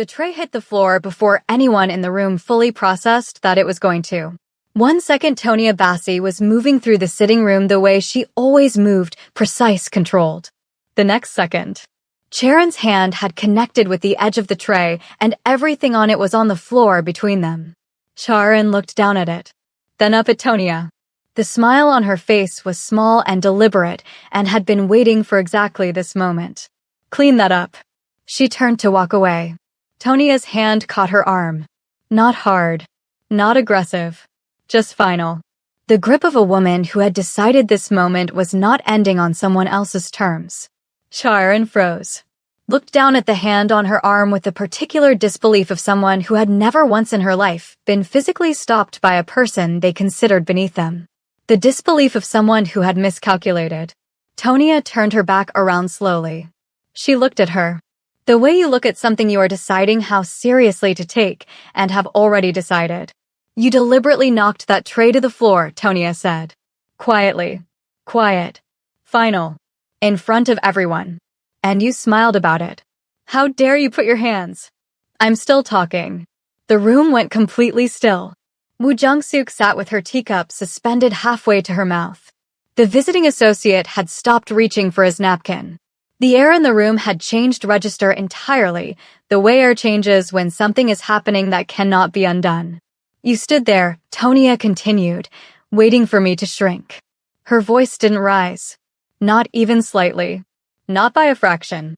The tray hit the floor before anyone in the room fully processed that it was going to. 1 second, Tonia Bassi was moving through the sitting room the way she always moved, precise, controlled. The next second, Sharon's hand had connected with the edge of the tray, and everything on it was on the floor between them. Sharon looked down at it, then up at Tonia. The smile on her face was small and deliberate and had been waiting for exactly this moment. Clean that up. She turned to walk away. Tonia's hand caught her arm. Not hard, not aggressive, just final. The grip of a woman who had decided this moment was not ending on someone else's terms. Sharon froze, looked down at the hand on her arm with the particular disbelief of someone who had never once in her life been physically stopped by a person they considered beneath them. The disbelief of someone who had miscalculated. Tonia turned her back around slowly. She looked at her. The way you look at something you are deciding how seriously to take and have already decided. You deliberately knocked that tray to the floor, Tonia said. Quietly. Quiet. Final. In front of everyone. And you smiled about it. How dare you put your hands? I'm still talking. The room went completely still. Woo Jung-suk sat with her teacup suspended halfway to her mouth. The visiting associate had stopped reaching for his napkin. The air in the room had changed register entirely, the way air changes when something is happening that cannot be undone. You stood there, Tonia continued, waiting for me to shrink. Her voice didn't rise. Not even slightly. Not by a fraction.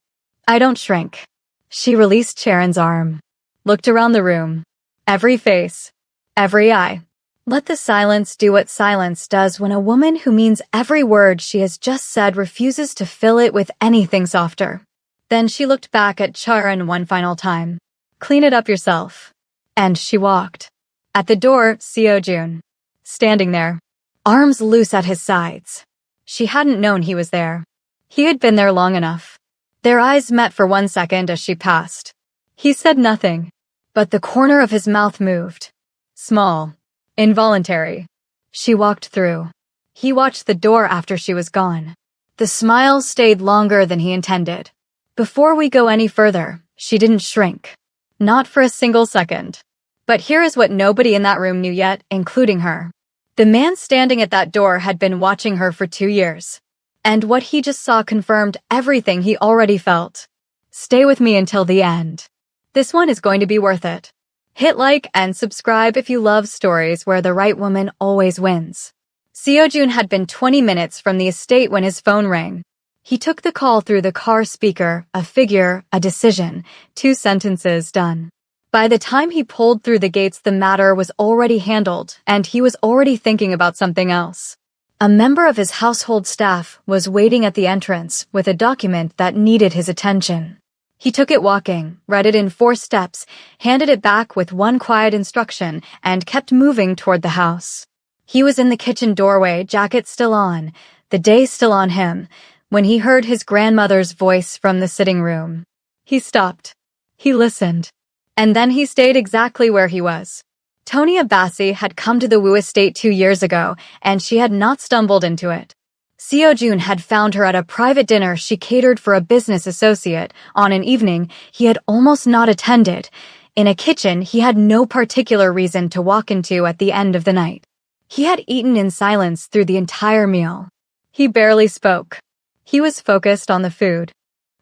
I don't shrink. She released Sharon's arm. Looked around the room. Every face. Every eye. Let the silence do what silence does when a woman who means every word she has just said refuses to fill it with anything softer. Then she looked back at Sharon one final time. Clean it up yourself. And she walked. At the door, Seo-jun. Standing there. Arms loose at his sides. She hadn't known he was there. He had been there long enough. Their eyes met for 1 second as she passed. He said nothing, but the corner of his mouth moved. Small. Involuntary. She walked through. He watched the door after she was gone. The smile stayed longer than he intended. Before we go any further, she didn't shrink. Not for a single second. But here is what nobody in that room knew yet, including her. The man standing at that door had been watching her for 2 years. And what he just saw confirmed everything he already felt. Stay with me until the end. This one is going to be worth it. Hit like and subscribe if you love stories where the right woman always wins. Seo-jun had been 20 minutes from the estate when his phone rang. He took the call through the car speaker, a figure, a decision, 2 sentences done. By the time he pulled through the gates, the matter was already handled, and he was already thinking about something else. A member of his household staff was waiting at the entrance with a document that needed his attention. He took it walking, read it in 4 steps, handed it back with 1 quiet instruction, and kept moving toward the house. He was in the kitchen doorway, jacket still on, the day still on him, when he heard his grandmother's voice from the sitting room. He stopped. He listened. And then he stayed exactly where he was. Tonia Bassi had come to the Wu estate 2 years ago, and she had not stumbled into it. Seo-jun had found her at a private dinner she catered for a business associate on an evening he had almost not attended, in a kitchen he had no particular reason to walk into at the end of the night. He had eaten in silence through the entire meal. He barely spoke. He was focused on the food.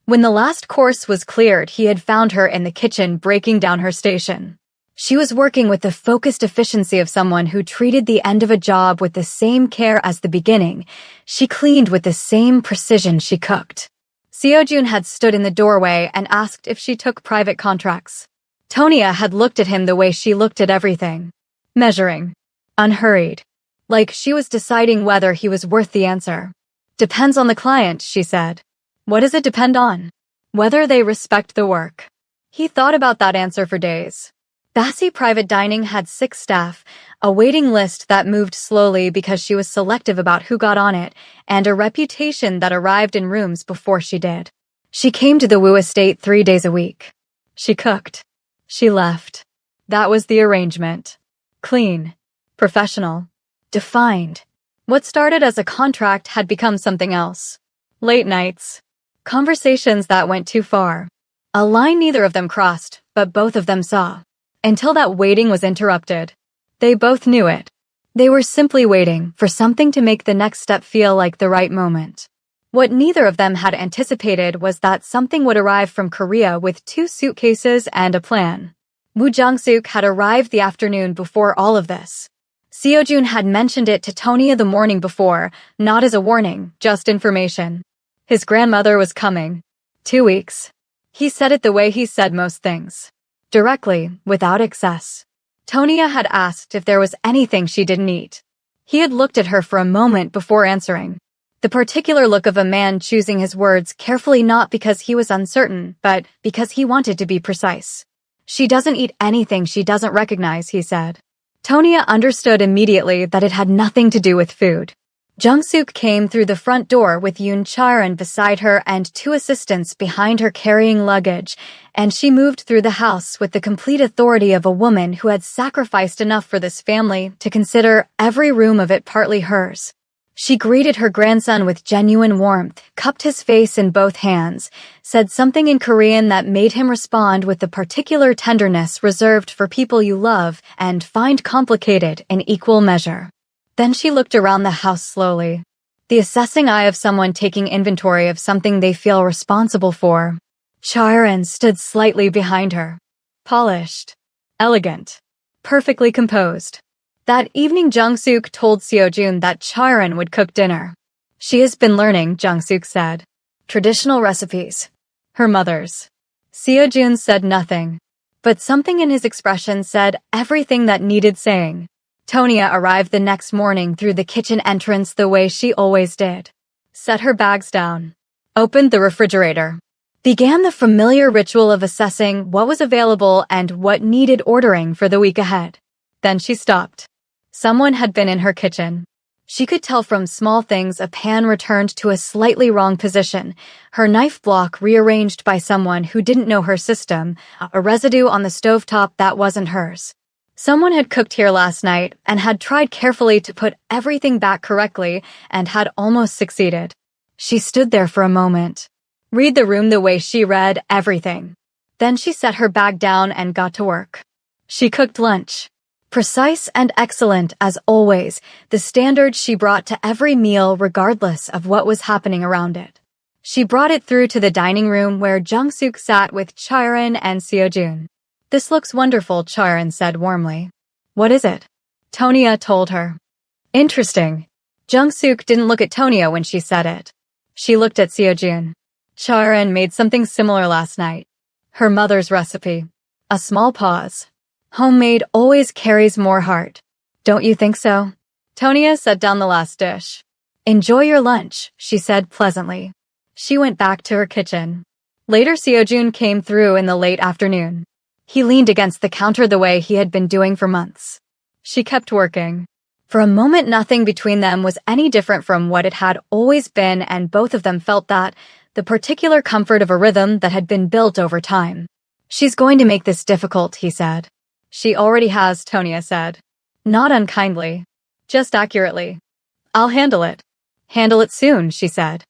When the last course was cleared, he had found her in the kitchen breaking down her station. She was working with the focused efficiency of someone who treated the end of a job with the same care as the beginning. She cleaned with the same precision she cooked. Seo-jun had stood in the doorway and asked if she took private contracts. Tonia had looked at him the way she looked at everything. Measuring. Unhurried. Like she was deciding whether he was worth the answer. Depends on the client, she said. What does it depend on? Whether they respect the work. He thought about that answer for days. Bassi Private Dining had 6 staff, a waiting list that moved slowly because she was selective about who got on it, and a reputation that arrived in rooms before she did. She came to the Wu estate 3 days a week. She cooked. She left. That was the arrangement. Clean. Professional. Defined. What started as a contract had become something else. Late nights. Conversations that went too far. A line neither of them crossed, but both of them saw. Until that waiting was interrupted. They both knew it. They were simply waiting for something to make the next step feel like the right moment. What neither of them had anticipated was that something would arrive from Korea with 2 suitcases and a plan. Woo Jung-suk had arrived the afternoon before all of this. Seo-jun had mentioned it to Tonya the morning before, not as a warning, just information. His grandmother was coming. 2 weeks. He said it the way he said most things. Directly, without excess. Tonya had asked if there was anything she didn't eat. He had looked at her for a moment before answering. The particular look of a man choosing his words carefully, not because he was uncertain, but because he wanted to be precise. She doesn't eat anything she doesn't recognize, he said. Tonya understood immediately that it had nothing to do with food. Jung-suk came through the front door with Yoon Charan beside her and 2 assistants behind her carrying luggage, and she moved through the house with the complete authority of a woman who had sacrificed enough for this family to consider every room of it partly hers. She greeted her grandson with genuine warmth, cupped his face in both hands, said something in Korean that made him respond with the particular tenderness reserved for people you love and find complicated in equal measure. Then she looked around the house slowly, the assessing eye of someone taking inventory of something they feel responsible for. Charan stood slightly behind her. Polished, elegant, perfectly composed. That evening Jung-suk told Seo-jun that Charan would cook dinner. She has been learning, Jung-suk said. Traditional recipes. Her mother's. Seo-jun said nothing, but something in his expression said everything that needed saying. Tonya arrived the next morning through the kitchen entrance the way she always did. Set her bags down. Opened the refrigerator. Began the familiar ritual of assessing what was available and what needed ordering for the week ahead. Then she stopped. Someone had been in her kitchen. She could tell from small things: a pan returned to a slightly wrong position, her knife block rearranged by someone who didn't know her system, a residue on the stovetop that wasn't hers. Someone had cooked here last night and had tried carefully to put everything back correctly and had almost succeeded. She stood there for a moment. Read the room the way she read everything. Then she set her bag down and got to work. She cooked lunch. Precise and excellent as always, the standard she brought to every meal regardless of what was happening around it. She brought it through to the dining room where Jung-suk sat with Charan and Seo-jun. "This looks wonderful," Charan said warmly. "What is it?" Tonya told her. "Interesting." Jung-suk didn't look at Tonya when she said it. She looked at Seo-jun. "Charan made something similar last night. Her mother's recipe." A small pause. "Homemade always carries more heart. Don't you think so?" Tonya set down the last dish. "Enjoy your lunch," she said pleasantly. She went back to her kitchen. Later Seo-jun came through in the late afternoon. He leaned against the counter the way he had been doing for months. She kept working. For a moment nothing between them was any different from what it had always been, and both of them felt that, the particular comfort of a rhythm that had been built over time. "She's going to make this difficult," he said. "She already has," Tonya said. Not unkindly. Just accurately. "I'll handle it." "Handle it soon," she said.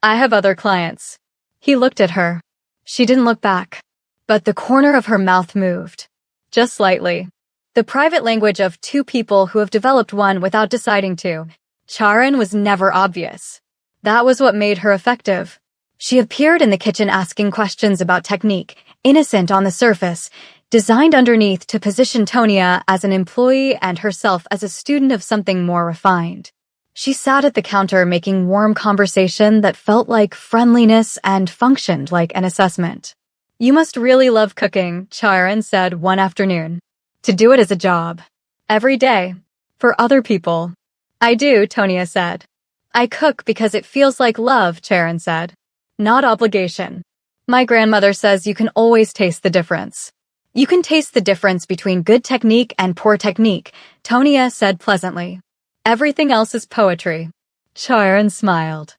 "I have other clients." He looked at her. She didn't look back. But the corner of her mouth moved. Just slightly. The private language of 2 people who have developed one without deciding to. Charan was never obvious. That was what made her effective. She appeared in the kitchen asking questions about technique, innocent on the surface, designed underneath to position Tonya as an employee and herself as a student of something more refined. She sat at the counter making warm conversation that felt like friendliness and functioned like an assessment. "You must really love cooking," Charan said one afternoon. "To do it as a job. Every day. For other people." "I do," Tonya said. "I cook because it feels like love," Charan said. "Not obligation. My grandmother says you can always taste the difference." "You can taste the difference between good technique and poor technique," Tonya said pleasantly. "Everything else is poetry." Charan smiled.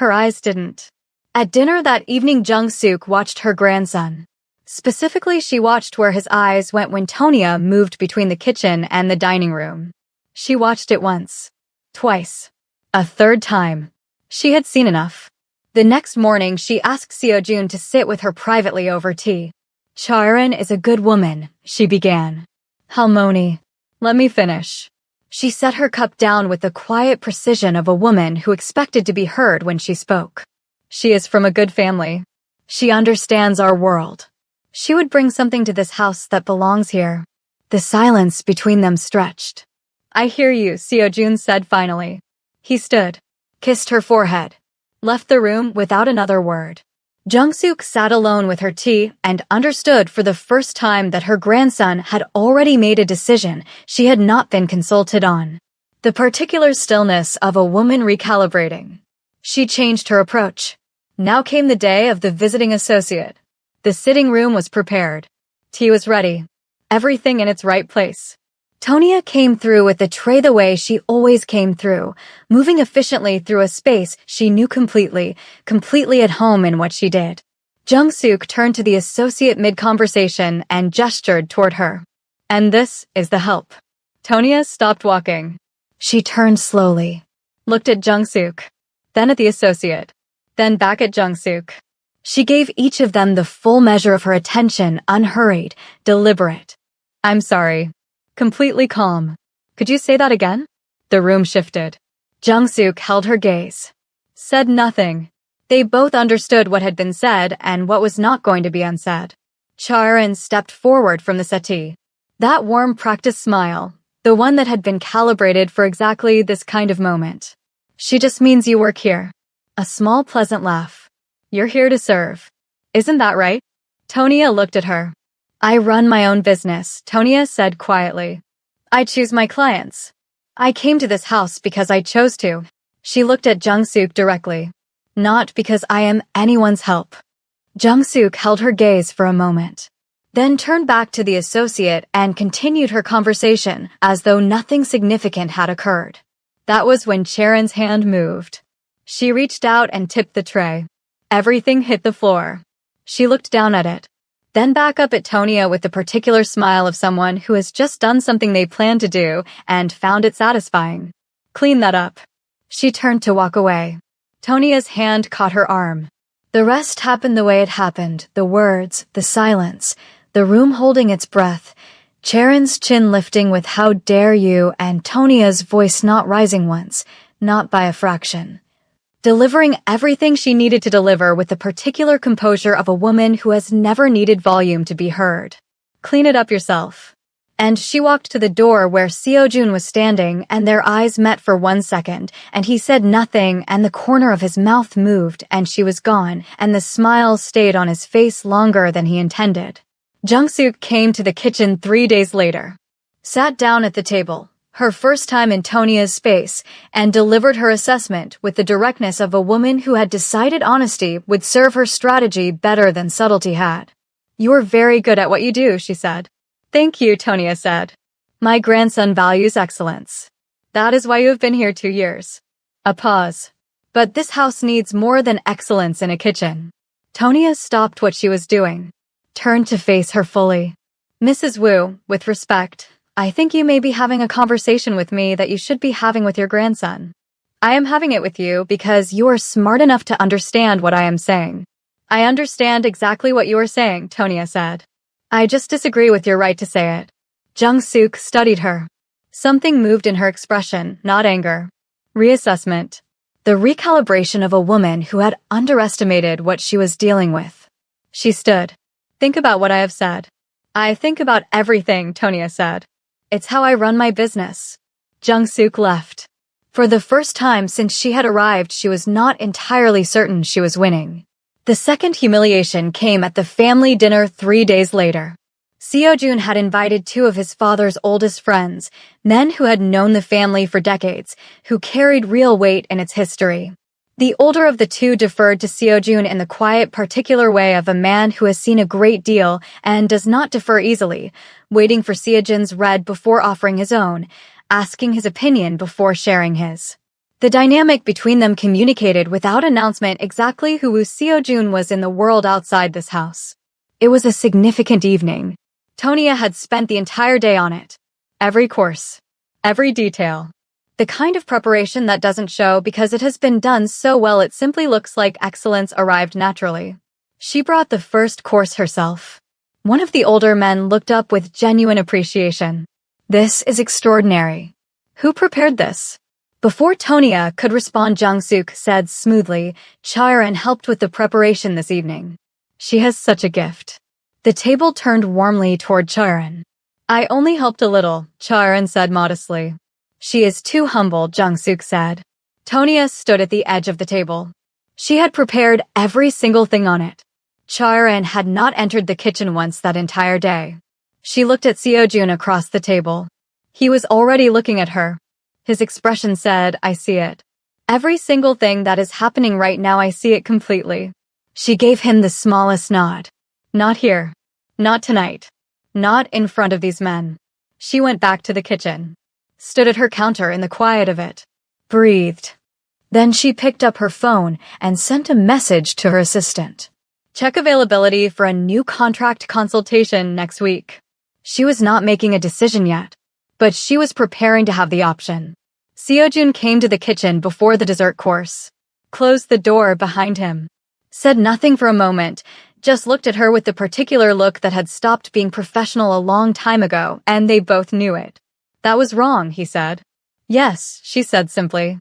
Her eyes didn't. At dinner that evening, Jung-suk watched her grandson. Specifically, she watched where his eyes went when Tonya moved between the kitchen and the dining room. She watched it once. Twice. A third time. She had seen enough. The next morning, she asked Seo-jun to sit with her privately over tea. Charon is a good woman, she began. Halmoni, let me finish. She set her cup down with the quiet precision of a woman who expected to be heard when she spoke. She is from a good family. She understands our world. She would bring something to this house that belongs here. The silence between them stretched. I hear you, Seojun said finally. He stood, kissed her forehead, left the room without another word. Jung-suk sat alone with her tea and understood for the first time that her grandson had already made a decision she had not been consulted on. The particular stillness of a woman recalibrating. She changed her approach. Now came the day of the visiting associate. The sitting room was prepared. Tea was ready. Everything in its right place. Tonia came through with the tray the way she always came through, moving efficiently through a space she knew completely at home in what she did. Jung-suk turned to the associate mid-conversation and gestured toward her. And this is the help. Tonia stopped walking. She turned slowly, looked at Jung-suk, then at the associate, then back at Jung-suk. She gave each of them the full measure of her attention, unhurried, deliberate. I'm sorry. Completely calm. Could you say that again? The room shifted. Jung-suk held her gaze. Said nothing. They both understood what had been said and what was not going to be unsaid. Charon stepped forward from the settee. That warm practiced smile, the one that had been calibrated for exactly this kind of moment. She just means you work here. A small pleasant laugh. You're here to serve. Isn't that right? Tonia looked at her. I run my own business, Tonia said quietly. I choose my clients. I came to this house because I chose to. She looked at Jung-suk directly. Not because I am anyone's help. Jung-suk held her gaze for a moment, then turned back to the associate and continued her conversation as though nothing significant had occurred. That was when Charon's hand moved. She reached out and tipped the tray. Everything hit the floor. She looked down at it, then back up at Tonia with the particular smile of someone who has just done something they planned to do and found it satisfying. Clean that up. She turned to walk away. Tonia's hand caught her arm. The rest happened the way it happened, the words, the silence, the room holding its breath, Charon's chin lifting with how dare you and Tonia's voice not rising once, not by a fraction. Delivering everything she needed to deliver with the particular composure of a woman who has never needed volume to be heard. Clean it up yourself. And she walked to the door where Seojun was standing and their eyes met for 1 second and he said nothing and the corner of his mouth moved and she was gone and the smile stayed on his face longer than he intended. Jung-suk came to the kitchen 3 days later. Sat down at the table, her first time in Tonia's space, and delivered her assessment with the directness of a woman who had decided honesty would serve her strategy better than subtlety had. You're very good at what you do, she said. Thank you, Tonia said. My grandson values excellence. That is why you have been here 2 years. A pause. But this house needs more than excellence in a kitchen. Tonia stopped what she was doing, turned to face her fully. Mrs. Wu, with respect, I think you may be having a conversation with me that you should be having with your grandson. I am having it with you because you are smart enough to understand what I am saying. I understand exactly what you are saying, Tonia said. I just disagree with your right to say it. Jung-suk studied her. Something moved in her expression, not anger. Reassessment. The recalibration of a woman who had underestimated what she was dealing with. She stood. Think about what I have said. I think about everything, Tonia said. It's how I run my business. Jung-suk left. For the first time since she had arrived, she was not entirely certain she was winning. The second humiliation came at the family dinner 3 days later. Seojun had invited 2 of his father's oldest friends, men who had known the family for decades, who carried real weight in its history. The older of the 2 deferred to Seojun in the quiet, particular way of a man who has seen a great deal and does not defer easily, waiting for Seojun's red before offering his own, asking his opinion before sharing his. The dynamic between them communicated without announcement exactly who Woo Seojun was in the world outside this house. It was a significant evening. Tonia had spent the entire day on it. Every course. Every detail. The kind of preparation that doesn't show because it has been done so well it simply looks like excellence arrived naturally. She brought the first course herself. One of the older men looked up with genuine appreciation. This is extraordinary. Who prepared this? Before Tonya could respond, Jung-suk said smoothly, Chaerin helped with the preparation this evening. She has such a gift. The table turned warmly toward Chaerin. I only helped a little, Chaerin said modestly. She is too humble, Jung-suk said. Tonya stood at the edge of the table. She had prepared every single thing on it. Chaerin had not entered the kitchen once that entire day. She looked at Seo-jun across the table. He was already looking at her. His expression said, I see it. Every single thing that is happening right now, I see it completely. She gave him the smallest nod. Not here. Not tonight. Not in front of these men. She went back to the kitchen. Stood at her counter in the quiet of it. Breathed. Then she picked up her phone and sent a message to her assistant. Check availability for a new contract consultation next week. She was not making a decision yet, but she was preparing to have the option. Seo-jun came to the kitchen before the dessert course. Closed the door behind him. Said nothing for a moment, just looked at her with the particular look that had stopped being professional a long time ago, and they both knew it. That was wrong, he said. Yes, she said simply.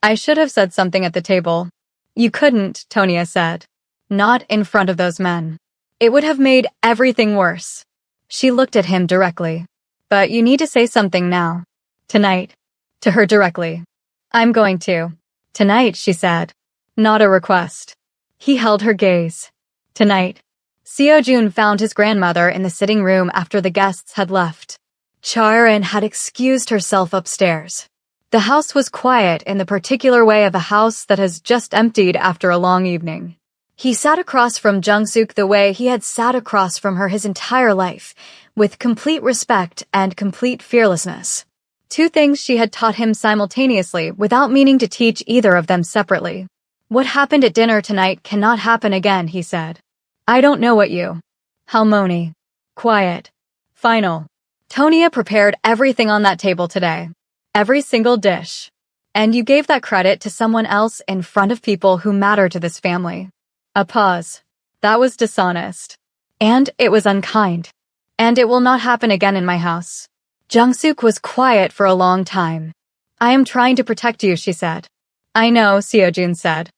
I should have said something at the table. You couldn't, Tonya said. Not in front of those men. It would have made everything worse. She looked at him directly. But you need to say something now. Tonight. To her directly. I'm going to. Tonight, she said. Not a request. He held her gaze. Tonight. Seo-jun found his grandmother in the sitting room after the guests had left. Chaerin had excused herself upstairs. The house was quiet in the particular way of a house that has just emptied after a long evening. He sat across from Jung-suk the way he had sat across from her his entire life, with complete respect and complete fearlessness. Two things she had taught him simultaneously without meaning to teach either of them separately. What happened at dinner tonight cannot happen again, he said. I don't know what you. Halmoni. Quiet. Final. Tonya prepared everything on that table today. Every single dish. And you gave that credit to someone else in front of people who matter to this family. A pause. That was dishonest. And it was unkind. And it will not happen again in my house. Jung-suk was quiet for a long time. I am trying to protect you, she said. I know, Seo-jun said.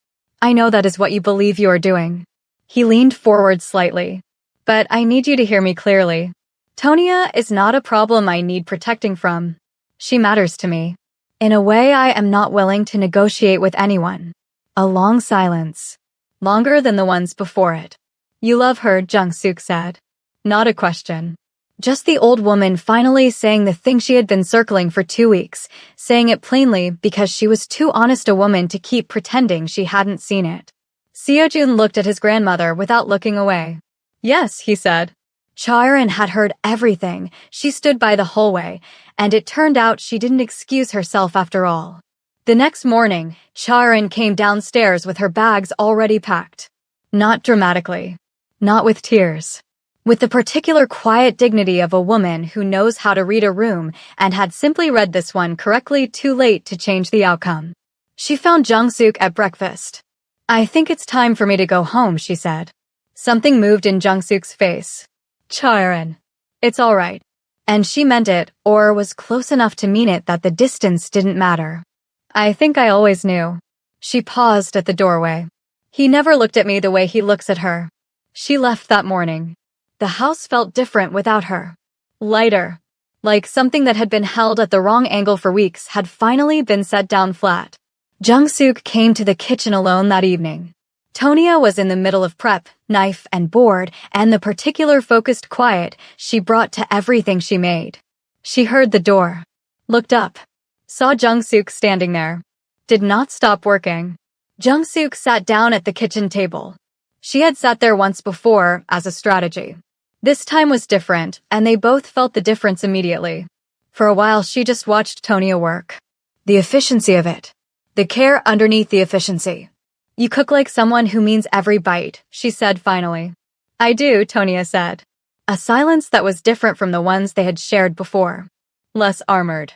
I know that is what you believe you are doing. He leaned forward slightly. But I need you to hear me clearly. Tonya is not a problem I need protecting from. She matters to me. In a way I am not willing to negotiate with anyone. A long silence. Longer than the ones before it. You love her, Jung-suk said. Not a question. Just the old woman finally saying the thing she had been circling for 2 weeks, saying it plainly because she was too honest a woman to keep pretending she hadn't seen it. Seo-jun looked at his grandmother without looking away. Yes, he said. Chaerin had heard everything. She stood by the hallway, and it turned out she didn't excuse herself after all. The next morning, Chaerin came downstairs with her bags already packed. Not dramatically. Not with tears. With the particular quiet dignity of a woman who knows how to read a room and had simply read this one correctly too late to change the outcome. She found Jung-suk at breakfast. I think it's time for me to go home, she said. Something moved in Jung-suk's face. Chaerin. It's all right. And she meant it, or was close enough to mean it that the distance didn't matter. I think I always knew. She paused at the doorway. He never looked at me the way he looks at her. She left that morning. The house felt different without her. Lighter. Like something that had been held at the wrong angle for weeks had finally been set down flat. Jung-suk came to the kitchen alone that evening. Tonya was in the middle of prep, knife and board, and the particular focused quiet she brought to everything she made. She heard the door. Looked up. Saw Jung-suk standing there. Did not stop working. Jung-suk sat down at the kitchen table. She had sat there once before as a strategy. This time was different, and they both felt the difference immediately. For a while she just watched Tonya work. The efficiency of it. The care underneath the efficiency. You cook like someone who means every bite, she said finally. I do, Tonya said. A silence that was different from the ones they had shared before. Less armored.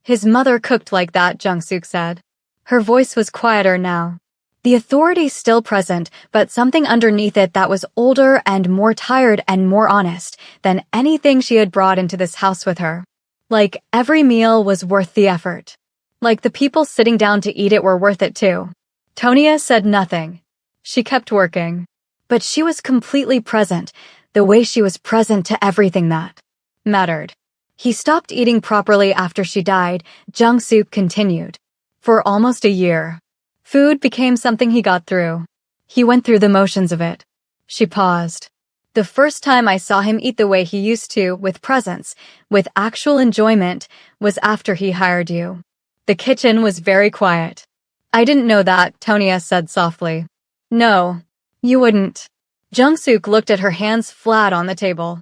His mother cooked like that, Jung-suk said. Her voice was quieter now. The authority still present, but something underneath it that was older and more tired and more honest than anything she had brought into this house with her. Like every meal was worth the effort. Like the people sitting down to eat it were worth it too. Tonia said nothing. She kept working. But she was completely present, the way she was present to everything that mattered. He stopped eating properly after she died, Jung-suk continued. For almost a year. Food became something he got through. He went through the motions of it. She paused. The first time I saw him eat the way he used to, with presence, with actual enjoyment, was after he hired you. The kitchen was very quiet. I didn't know that, Tonia said softly. No, you wouldn't. Jung-suk looked at her hands flat on the table.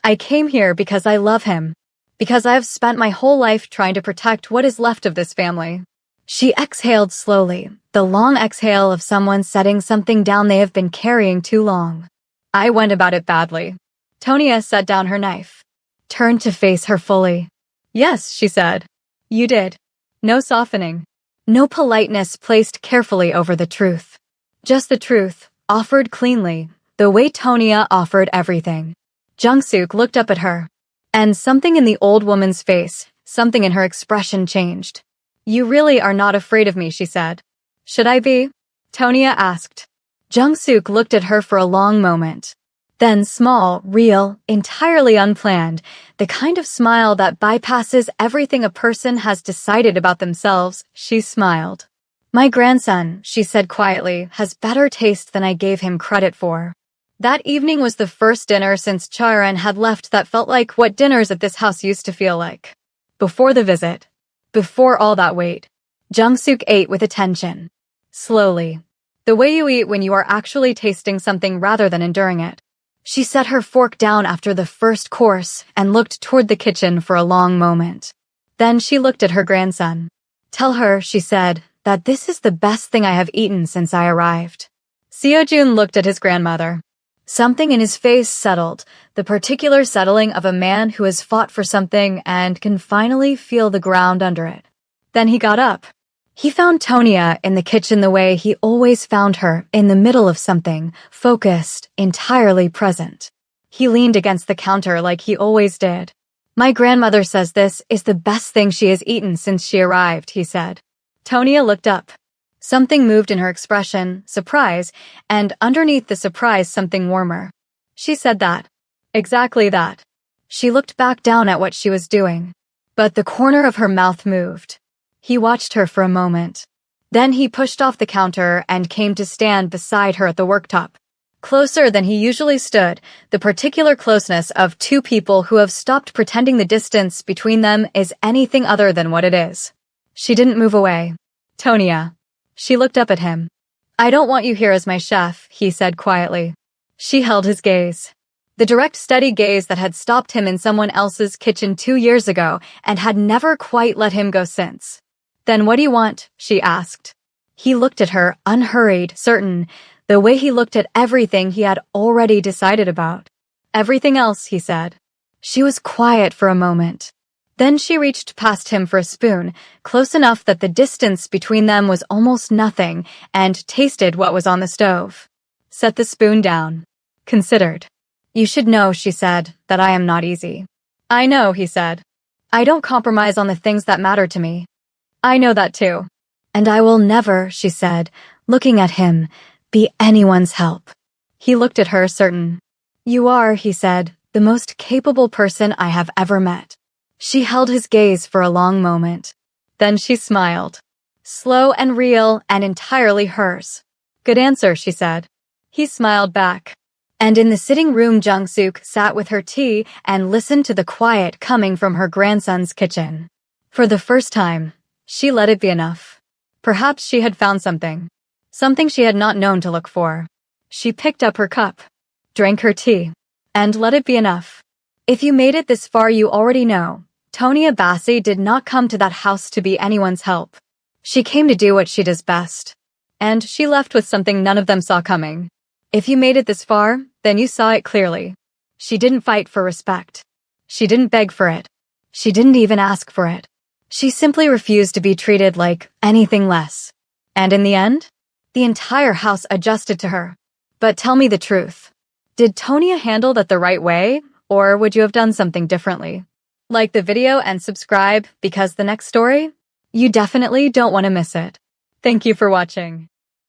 I came here because I love him. Because I have spent my whole life trying to protect what is left of this family. She exhaled slowly, the long exhale of someone setting something down they have been carrying too long. I went about it badly. Tonia set down her knife. Turned to face her fully. Yes, she said. You did. No softening. No politeness placed carefully over the truth. Just the truth, offered cleanly, the way Tonia offered everything. Jung-suk looked up at her. And something in the old woman's face, something in her expression changed. You really are not afraid of me, she said. Should I be? Tonia asked. Jung-suk looked at her for a long moment. Then small, real, entirely unplanned, the kind of smile that bypasses everything a person has decided about themselves, she smiled. My grandson, she said quietly, has better taste than I gave him credit for. That evening was the first dinner since Charan had left that felt like what dinners at this house used to feel like. Before the visit. Before all that wait. Jung-suk ate with attention. Slowly. The way you eat when you are actually tasting something rather than enduring it. She set her fork down after the first course and looked toward the kitchen for a long moment. Then she looked at her grandson. Tell her, she said, that this is the best thing I have eaten since I arrived. Seo-jun looked at his grandmother. Something in his face settled, the particular settling of a man who has fought for something and can finally feel the ground under it. Then he got up. He found Tonia in the kitchen the way he always found her, in the middle of something, focused, entirely present. He leaned against the counter like he always did. My grandmother says this is the best thing she has eaten since she arrived, he said. Tonia looked up. Something moved in her expression, surprise, and underneath the surprise something warmer. She said that. Exactly that. She looked back down at what she was doing. But the corner of her mouth moved. He watched her for a moment. Then he pushed off the counter and came to stand beside her at the worktop. Closer than he usually stood, the particular closeness of two people who have stopped pretending the distance between them is anything other than what it is. She didn't move away. Tonia. She looked up at him. I don't want you here as my chef, he said quietly. She held his gaze. The direct, steady gaze that had stopped him in someone else's kitchen 2 years ago and had never quite let him go since. Then what do you want? She asked. He looked at her, unhurried, certain, the way he looked at everything he had already decided about. Everything else, he said. She was quiet for a moment. Then she reached past him for a spoon, close enough that the distance between them was almost nothing, and tasted what was on the stove. Set the spoon down. Considered. You should know, she said, that I am not easy. I know, he said. I don't compromise on the things that matter to me. I know that too. And I will never, she said, looking at him, be anyone's help. He looked at her, certain. You are, he said, the most capable person I have ever met. She held his gaze for a long moment. Then she smiled. Slow and real and entirely hers. Good answer, she said. He smiled back. And in the sitting room, Jung-suk sat with her tea and listened to the quiet coming from her grandson's kitchen. For the first time, she let it be enough. Perhaps she had found something. Something she had not known to look for. She picked up her cup, drank her tea, and let it be enough. If you made it this far, you already know. Tonia Bassi did not come to that house to be anyone's help. She came to do what she does best. And she left with something none of them saw coming. If you made it this far, then you saw it clearly. She didn't fight for respect. She didn't beg for it. She didn't even ask for it. She simply refused to be treated like anything less. And in the end, The entire house adjusted to her. But tell me the truth. Did Tonya handle that the right way, or would you have done something differently? Like the video and subscribe because the next story, you definitely don't want to miss it. Thank you for watching.